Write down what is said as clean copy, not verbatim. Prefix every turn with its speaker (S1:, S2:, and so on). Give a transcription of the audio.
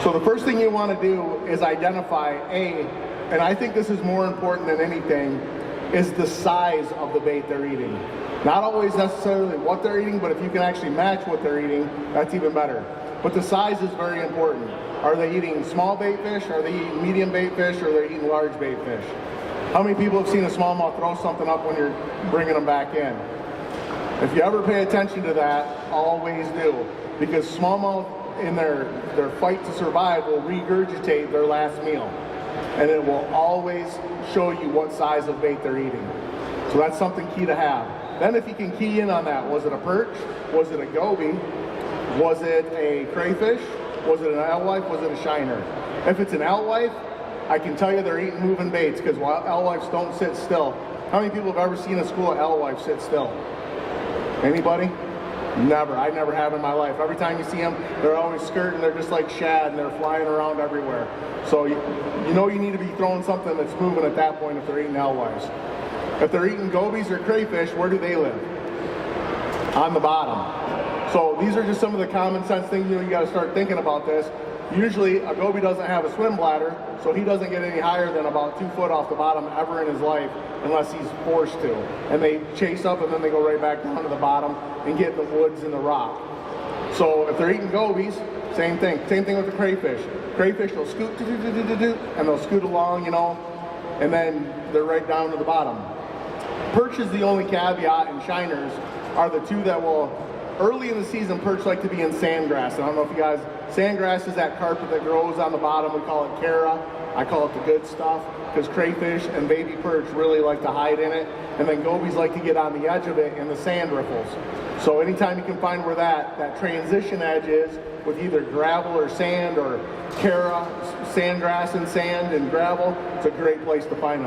S1: So the first thing you want to do is identify and I think this is more important than anything, is the size of the bait they're eating. Not always necessarily what they're eating, but if you can actually match what they're eating, that's even better. But the size is very important. Are they eating small bait fish? Are they eating medium bait fish? Or are they eating large bait fish? How many people have seen a smallmouth throw something up when you're bringing them back in? If you ever pay attention to that, always do. Because smallmouth in their fight to survive will regurgitate their last meal. And it will always show you what size of bait they're eating. So that's something key to have. Then if you can key in on that, was it a perch? Was it a goby? Was it a crayfish? Was it an alewife? Was it a shiner? If it's an alewife, I can tell you they're eating moving baits, because alewives don't sit still. How many people have ever seen a school of alewives sit still? Anybody? Never. I never have in my life. Every time you see them, they're always skirting. They're just like shad, and they're flying around everywhere. So you know you need to be throwing something that's moving at that point if they're eating alewives. If they're eating gobies or crayfish, where do they live? On the bottom. So these are just some of the common sense things you got to start thinking about this. Usually a goby doesn't have a swim bladder, so he doesn't get any higher than about 2 foot off the bottom ever in his life unless he's forced to. And they chase up and then they go right back down to the bottom and get in the woods and the rock. So if they're eating gobies, same thing. Same thing with the crayfish. Crayfish will scoot, and they'll scoot along, and then they're right down to the bottom. Perch is the only caveat, and shiners are the two that will, early in the season, perch like to be in sandgrass. And I don't know if you guys, sandgrass is that carpet that grows on the bottom. We call it Cara. I call it the good stuff, because crayfish and baby perch really like to hide in it. And then gobies like to get on the edge of it in the sand riffles. So anytime you can find where that transition edge is with either gravel or sand, or Cara, sandgrass and sand and gravel, it's a great place to find them.